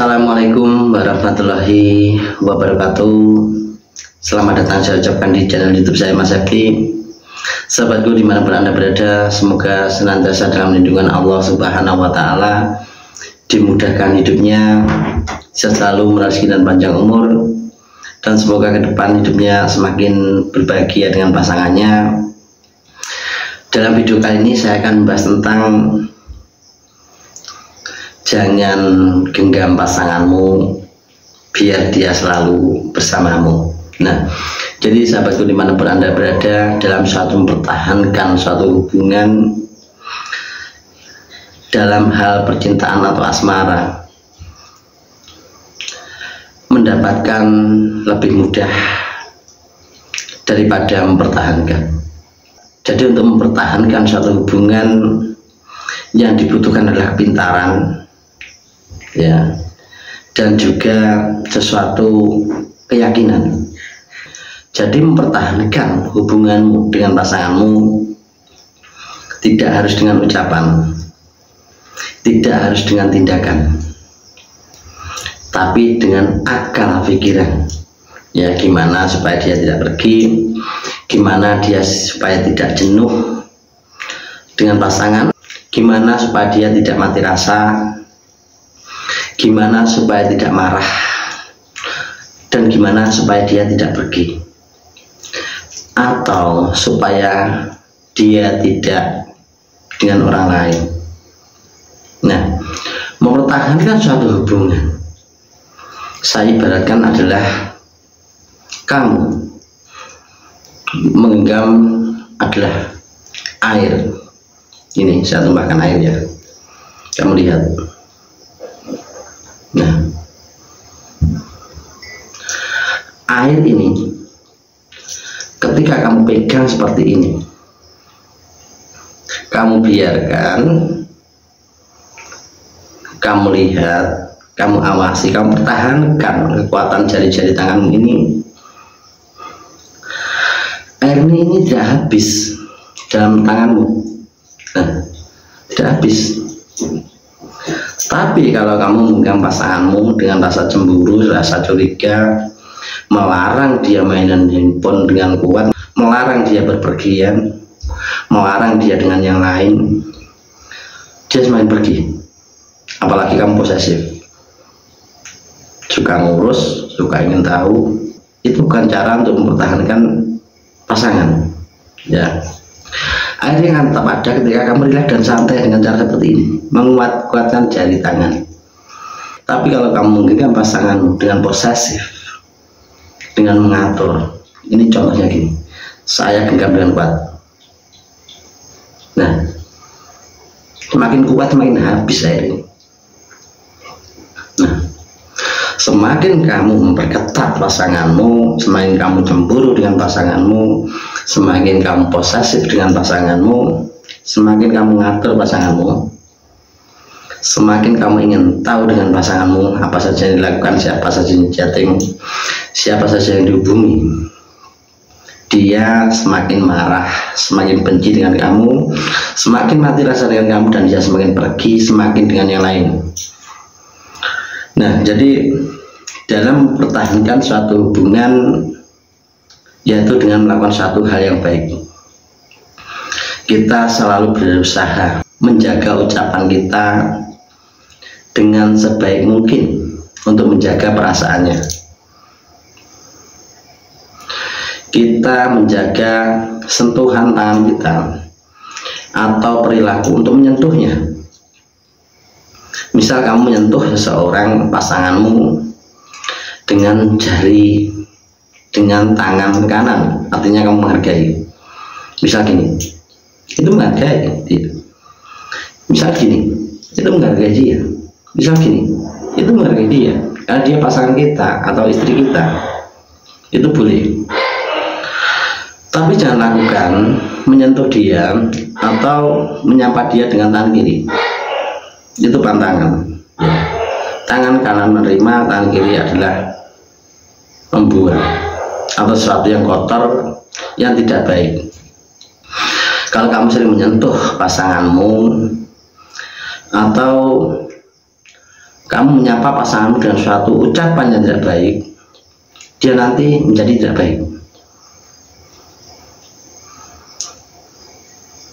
Assalamualaikum warahmatullahi wabarakatuh. Selamat datang saya ucapkan di channel YouTube saya, Mas Abdi. Sahabatku dimanapun Anda berada, semoga senantiasa dalam lindungan Allah Subhanahu wa Ta'ala, dimudahkan hidupnya, selalu merazki dan panjang umur, dan semoga ke depan hidupnya semakin berbahagia dengan pasangannya. Dalam video kali ini saya akan membahas tentang jangan genggam pasanganmu biar dia selalu bersamamu. Nah, jadi sahabatku dimanapun Anda berada, dalam suatu mempertahankan suatu hubungan dalam hal percintaan atau asmara, mendapatkan lebih mudah daripada mempertahankan. Jadi untuk mempertahankan suatu hubungan yang dibutuhkan adalah kepintaran, ya, dan juga sesuatu keyakinan. Jadi mempertahankan hubunganmu dengan pasanganmu tidak harus dengan ucapan, tidak harus dengan tindakan, tapi dengan akal pikiran. Ya, gimana supaya dia tidak pergi, gimana dia supaya tidak jenuh dengan pasangan, gimana supaya dia tidak mati rasa, gimana supaya tidak marah, dan gimana supaya dia tidak pergi, atau supaya dia tidak dengan orang lain. Nah, mempertahankan suatu hubungan, saya ibaratkan adalah kamu menggenggam adalah air. Ini saya tambahkan air, ya, kamu lihat. Nah, air ini ketika kamu pegang seperti ini, kamu biarkan, kamu lihat, kamu awasi, kamu pertahankan kekuatan jari-jari tanganmu ini. Air ini tidak habis dalam tanganmu, nah, tidak habis. Tapi kalau kamu menggenggam pasanganmu dengan rasa cemburu, rasa curiga, melarang dia mainan handphone dengan kuat, melarang dia berpergian, melarang dia dengan yang lain, dia semakin pergi. Apalagi kamu posesif, suka ngurus, suka ingin tahu, itu bukan cara untuk mempertahankan pasangan, ya. Air yang akan tetap ada ketika kamu rileks dan santai dengan cara seperti ini, menguatkan jari tangan. Tapi kalau kamu menggenggam pasanganmu dengan posesif, dengan mengatur, ini contohnya gini, saya genggam dengan kuat. Nah, semakin kuat semakin habis air ini. Nah, semakin kamu memperketat pasanganmu, semakin kamu cemburu dengan pasanganmu, semakin kamu posesif dengan pasanganmu, semakin kamu ngatur pasanganmu, semakin kamu ingin tahu dengan pasanganmu apa saja yang dilakukan, siapa saja yang chatting, siapa saja yang dihubungi, dia semakin marah, semakin benci dengan kamu, semakin mati rasa dengan kamu, dan dia semakin pergi, semakin dengan yang lain. Nah, jadi dalam mempertahankan suatu hubungan, yaitu dengan melakukan suatu hal yang baik, kita selalu berusaha menjaga ucapan kita dengan sebaik mungkin untuk menjaga perasaannya. Kita menjaga sentuhan tangan kita atau perilaku untuk menyentuhnya. Misal kamu menyentuh seseorang, pasanganmu, dengan jari, dengan tangan kanan, artinya kamu menghargai. Misal gini, itu menghargai dia. Misal gini, itu menghargai dia. Misal gini, itu menghargai dia, karena dia pasangan kita atau istri kita, itu boleh. Tapi jangan lakukan menyentuh dia atau menyapa dia dengan tangan kiri. Itu pantangan, ya. Tangan kanan menerima, tangan kiri adalah membuang atau sesuatu yang kotor, yang tidak baik. Kalau kamu sering menyentuh pasanganmu atau kamu menyapa pasanganmu dengan suatu ucapan yang tidak baik, dia nanti menjadi tidak baik.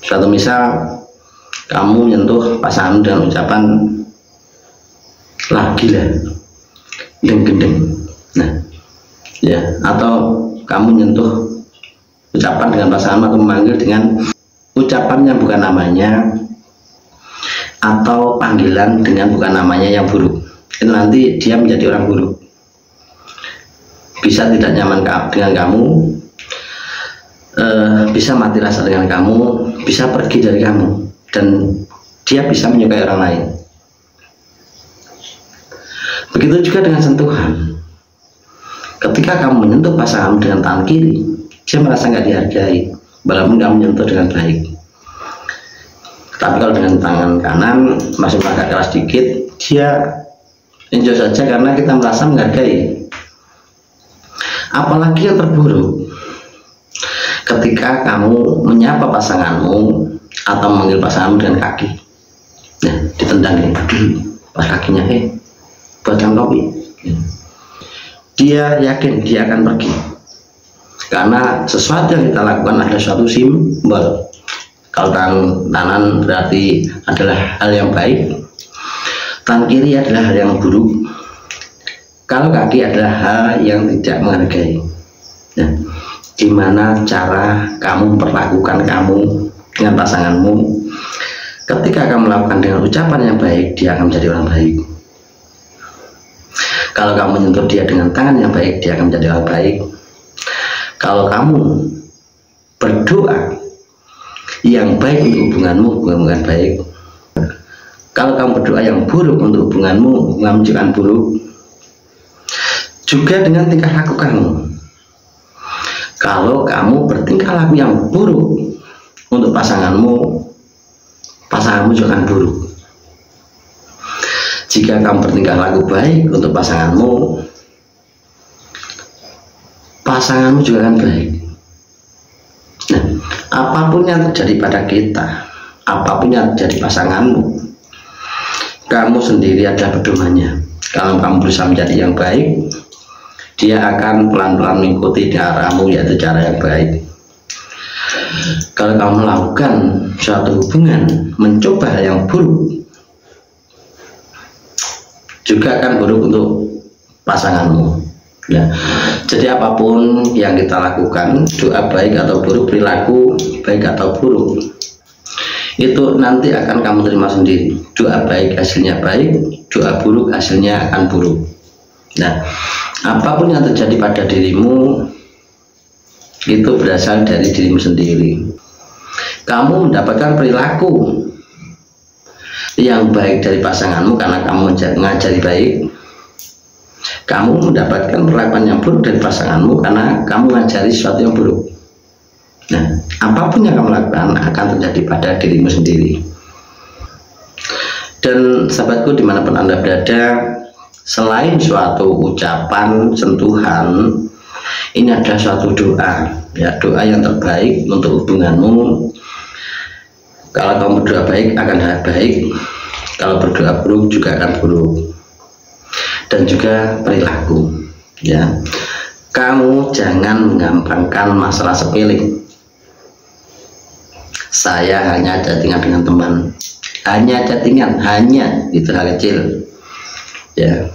Suatu misal, kamu menyentuh pasanganmu dengan ucapan lah gila, gendeng-gendeng, nah ya, atau kamu menyentuh ucapan dengan pasanganmu atau memanggil dengan ucapan yang bukan namanya, atau panggilan dengan bukan namanya yang buruk, itu nanti dia menjadi orang buruk, bisa tidak nyaman dengan kamu, bisa mati rasa dengan kamu, bisa pergi dari kamu, dan dia bisa menyukai orang lain. Begitu juga dengan sentuhan. Ketika kamu menyentuh pasanganmu dengan tangan kiri, dia merasa nggak dihargai walaupun kamu menyentuh dengan baik. Tapi kalau dengan tangan kanan masih agak keras sedikit, dia enjoy saja karena kita merasa menghargai. Apalagi yang terburuk, ketika kamu menyapa pasanganmu atau memanggil pasanganmu dengan kaki, nah ditendang pas kakinya, buatkan kopi, dia yakin dia akan pergi karena sesuatu yang kita lakukan adalah suatu simbol. Kalau tangan kanan berarti adalah hal yang baik, tangan kiri adalah hal yang buruk, kalau kaki adalah hal yang tidak menghargai. Nah, gimana cara kamu memperlakukan kamu dengan pasanganmu? Ketika kamu melakukan dengan ucapan yang baik, dia akan menjadi orang baik. Kalau kamu menyentuh dia dengan tangan yang baik, dia akan menjadi orang baik. Kalau kamu berdoa yang baik untuk hubunganmu, hubungan baik. Kalau kamu berdoa yang buruk untuk hubunganmu, menunjukkan buruk. Juga dengan tingkah laku kamu. Kalau kamu bertingkah laku yang buruk untuk pasanganmu, pasanganmu juga akan buruk. Jika kamu bertingkah laku baik untuk pasanganmu, pasanganmu juga akan baik. Nah, apapun yang terjadi pada kita, apapun yang terjadi pasanganmu, kamu sendiri adalah pedomannya. Kalau kamu berusaha menjadi yang baik, dia akan pelan-pelan mengikuti arahmu, yaitu cara yang baik. Kalau kamu melakukan suatu hubungan, mencoba hal yang buruk, juga akan buruk untuk pasanganmu. Ya, jadi apapun yang kita lakukan, doa baik atau buruk, perilaku baik atau buruk, itu nanti akan kamu terima sendiri. Doa baik hasilnya baik, doa buruk hasilnya akan buruk. Nah, apapun yang terjadi pada dirimu itu berasal dari dirimu sendiri. Kamu mendapatkan perilaku yang baik dari pasanganmu karena kamu mengajari baik. Kamu mendapatkan perlakuan yang buruk dari pasanganmu karena kamu mengajari sesuatu yang buruk. Nah, apapun yang kamu lakukan akan terjadi pada dirimu sendiri. Dan sahabatku, dimanapun Anda berada, selain suatu ucapan, sentuhan, ini adalah suatu doa, ya, doa yang terbaik untuk hubunganmu. Kalau kamu berdoa baik akan hal baik, kalau berdoa buruk juga akan buruk. Dan juga perilaku, ya, kamu jangan menggampangkan masalah sepele. Saya hanya chattingan dengan teman, hanya chattingan, hanya itu hal kecil, ya.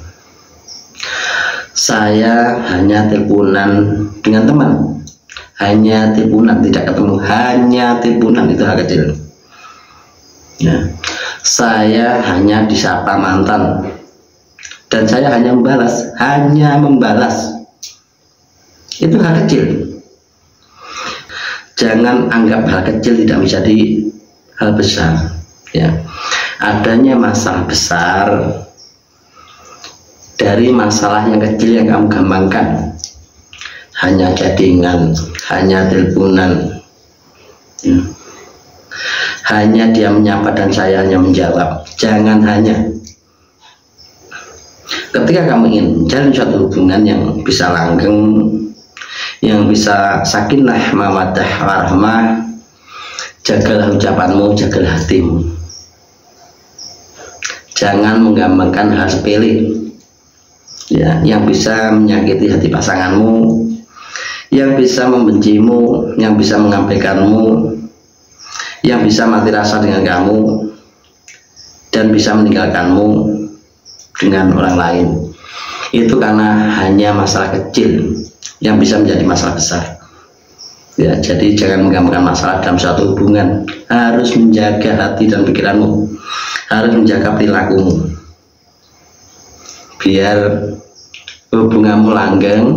Saya hanya teleponan dengan teman, hanya teleponan, tidak ketemu, hanya teleponan, itu hal kecil, ya. Saya hanya disapa mantan dan saya hanya membalas, itu hal kecil. Jangan anggap hal kecil tidak menjadi hal besar, ya. Adanya masalah besar dari masalah yang kecil yang kamu gampangkan, hanya chattingan, hanya teleponan, ya. Hanya dia menyapa dan saya hanya menjawab. Jangan hanya. Ketika kamu ingin menjalin suatu hubungan yang bisa langgeng, yang bisa sakinah, mawaddah, warahmah, jagalah ucapanmu, jagalah hatimu. Jangan menggampangkan hal sepele ya, yang bisa menyakiti hati pasanganmu, yang bisa membencimu, yang bisa mengabaikanmu, yang bisa mati rasa dengan kamu, dan bisa meninggalkanmu dengan orang lain. Itu karena hanya masalah kecil yang bisa menjadi masalah besar ya. Jadi jangan menggampangkan masalah dalam suatu hubungan. Harus menjaga hati dan pikiranmu, harus menjaga perilakumu, biar hubunganmu langgeng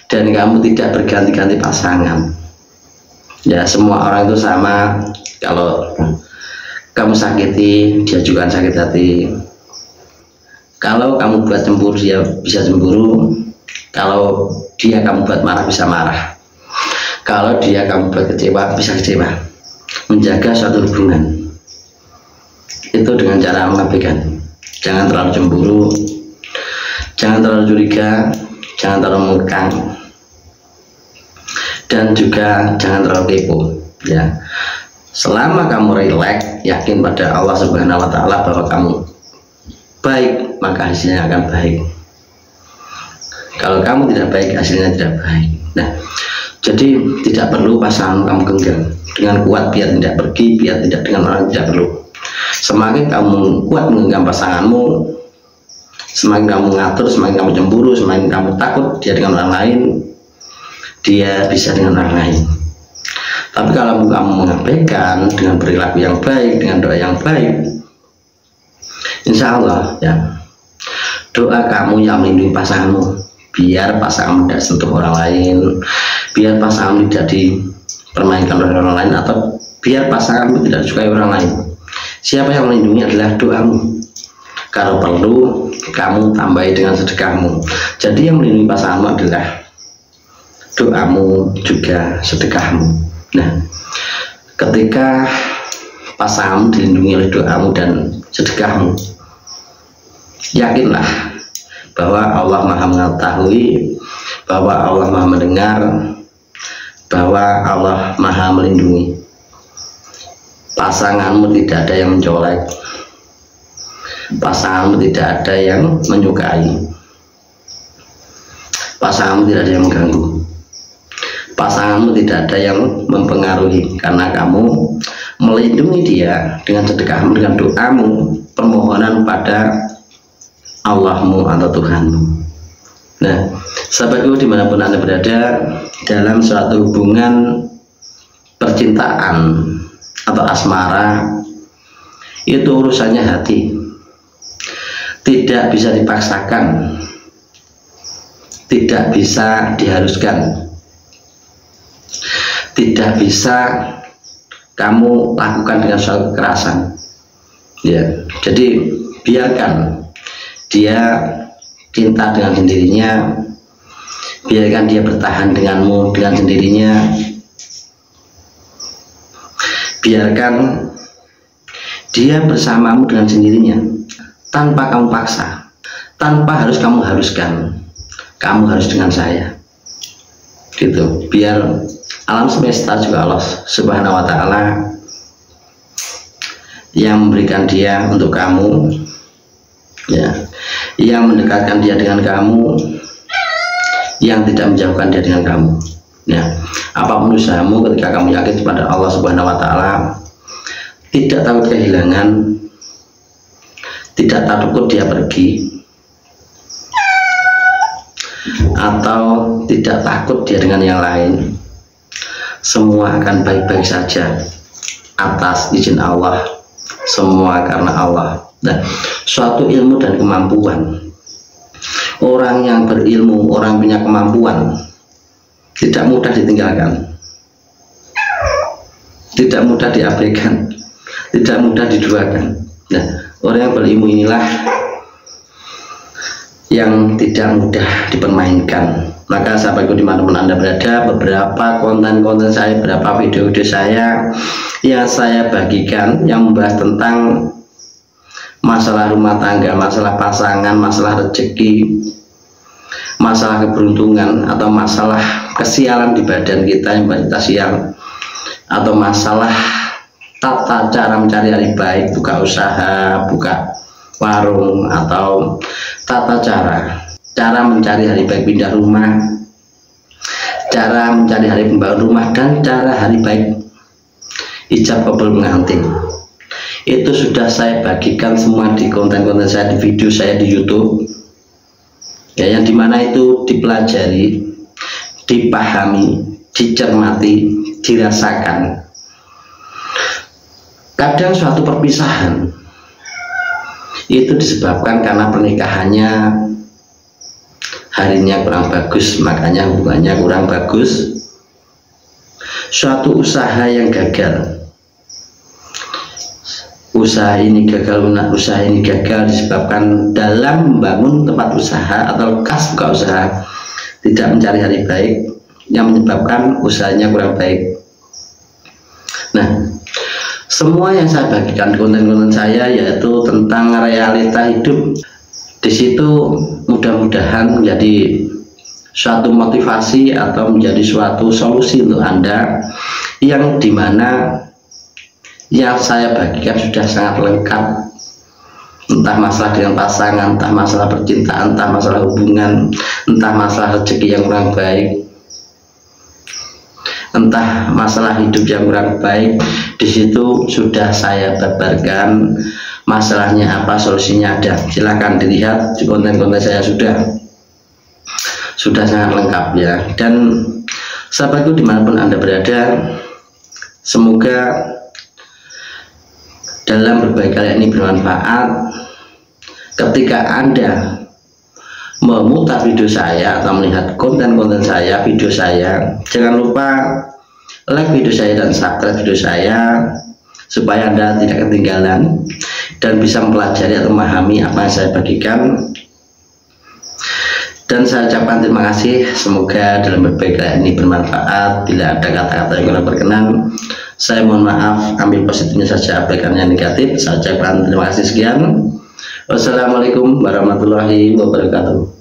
dan kamu tidak berganti-ganti pasangan ya. Semua orang itu sama, kalau kamu sakiti, dia juga sakit hati. Kalau kamu buat cemburu, dia bisa cemburu. Kalau dia kamu buat marah, bisa marah. Kalau dia kamu buat kecewa, bisa kecewa. Menjaga suatu hubungan itu dengan cara mengabaikan. Jangan terlalu cemburu, jangan terlalu curiga, jangan terlalu mengekang, dan juga jangan terlalu kepo ya. Selama kamu rileks, yakin pada Allah Subhanahu wa Ta'ala bahwa kamu baik, maka hasilnya akan baik. Kalau kamu tidak baik, hasilnya tidak baik. Nah, jadi tidak perlu pasangan kamu genggam dengan kuat biar tidak pergi, biar tidak dengan orang, tidak perlu. Semakin kamu kuat menggenggam pasanganmu, semakin kamu ngatur, semakin kamu cemburu, semakin kamu takut dia dengan orang lain, dia bisa dengan orang lain. Tapi kalau kamu mengabaikan dengan perilaku yang baik, dengan doa yang baik, insya Allah ya, doa kamu yang melindungi pasanganmu, biar pasanganmu tidak sentuh orang lain, biar pasanganmu tidak dipermainkan oleh orang lain, atau biar pasanganmu tidak disukai orang lain. Siapa yang melindungi adalah doamu. Kalau perlu kamu tambahi dengan sedekahmu. Jadi yang melindungi pasanganmu adalah doamu juga sedekahmu. Nah, ketika pasanganmu dilindungi oleh doamu dan sedekahmu, yakinlah bahwa Allah Maha mengetahui, bahwa Allah Maha mendengar, bahwa Allah Maha melindungi. Pasanganmu tidak ada yang mencolek, pasanganmu tidak ada yang menyukai, pasanganmu tidak ada yang mengganggu, pasanganmu tidak ada yang mempengaruhi, karena kamu melindungi dia dengan sedekahmu, dengan doamu, permohonan pada Allahmu atau Tuhanmu. Nah, sahabatku dimanapun Anda berada, dalam suatu hubungan percintaan atau asmara, itu urusannya hati, tidak bisa dipaksakan, tidak bisa diharuskan, tidak bisa kamu lakukan dengan suatu kekerasan ya. Jadi biarkan dia cinta dengan sendirinya, biarkan dia bertahan denganmu dengan sendirinya, biarkan dia bersamamu dengan sendirinya, tanpa kamu paksa, tanpa harus kamu haruskan, kamu harus dengan saya gitu. Biar alam semesta juga Allah Subhanahu wa Ta'ala yang memberikan dia untuk kamu ya, yang mendekatkan dia dengan kamu, yang tidak menjauhkan dia dengan kamu ya. Apapun usahamu, ketika kamu yakin kepada Allah Subhanahu wa Ta'ala, tidak takut kehilangan, tidak takut dia pergi, atau tidak takut dia dengan yang lain, semua akan baik-baik saja atas izin Allah, semua karena Allah. Nah, suatu ilmu dan kemampuan, orang yang berilmu, orang punya kemampuan, tidak mudah ditinggalkan, tidak mudah diabaikan, tidak mudah diduakan. Nah, orang yang berilmu inilah yang tidak mudah dipermainkan. Maka sahabatku dimanapun Anda berada, beberapa konten-konten saya, beberapa video-video saya yang saya bagikan yang membahas tentang masalah rumah tangga, masalah pasangan, masalah rezeki, masalah keberuntungan, atau masalah kesialan di badan kita yang kita sial, atau masalah tata cara mencari hari baik, buka usaha, buka warung, atau tata cara mencari hari baik pindah rumah, cara mencari hari pembangun rumah, dan cara hari baik ijab kabul pengantin. Itu sudah saya bagikan semua di konten-konten saya, di video saya di YouTube ya, yang dimana itu dipelajari, dipahami, dicermati, dirasakan. Kadang suatu perpisahan itu disebabkan karena pernikahannya harinya kurang bagus, makanya hubungannya kurang bagus. Suatu usaha yang gagal, usaha ini gagal disebabkan dalam membangun tempat usaha atau kas buka usaha tidak mencari hari baik, yang menyebabkan usahanya kurang baik. Nah, semua yang saya bagikan konten-konten saya yaitu tentang realita hidup. Di situ mudah-mudahan menjadi suatu motivasi atau menjadi suatu solusi untuk Anda, yang dimana yang saya bagikan sudah sangat lengkap, entah masalah dengan pasangan, entah masalah percintaan, entah masalah hubungan, entah masalah rezeki yang kurang baik, entah masalah hidup yang kurang baik. Di situ sudah saya babarkan masalahnya apa, solusinya ada. Silahkan dilihat di konten-konten saya, sudah sangat lengkap ya. Dan sahabatku dimanapun Anda berada, semoga dalam berbagai kali ini bermanfaat. Ketika Anda memutar video saya atau melihat konten-konten saya, video saya, jangan lupa like video saya dan subscribe video saya supaya Anda tidak ketinggalan dan bisa mempelajari atau memahami apa yang saya bagikan. Dan saya ucapkan terima kasih, semoga dalam berbagai kali ini bermanfaat. Bila ada kata-kata yang kurang berkenan, saya mohon maaf, ambil positifnya saja, abaikan yang negatif. Saya ucapkan terima kasih, sekian. Wassalamualaikum warahmatullahi wabarakatuh.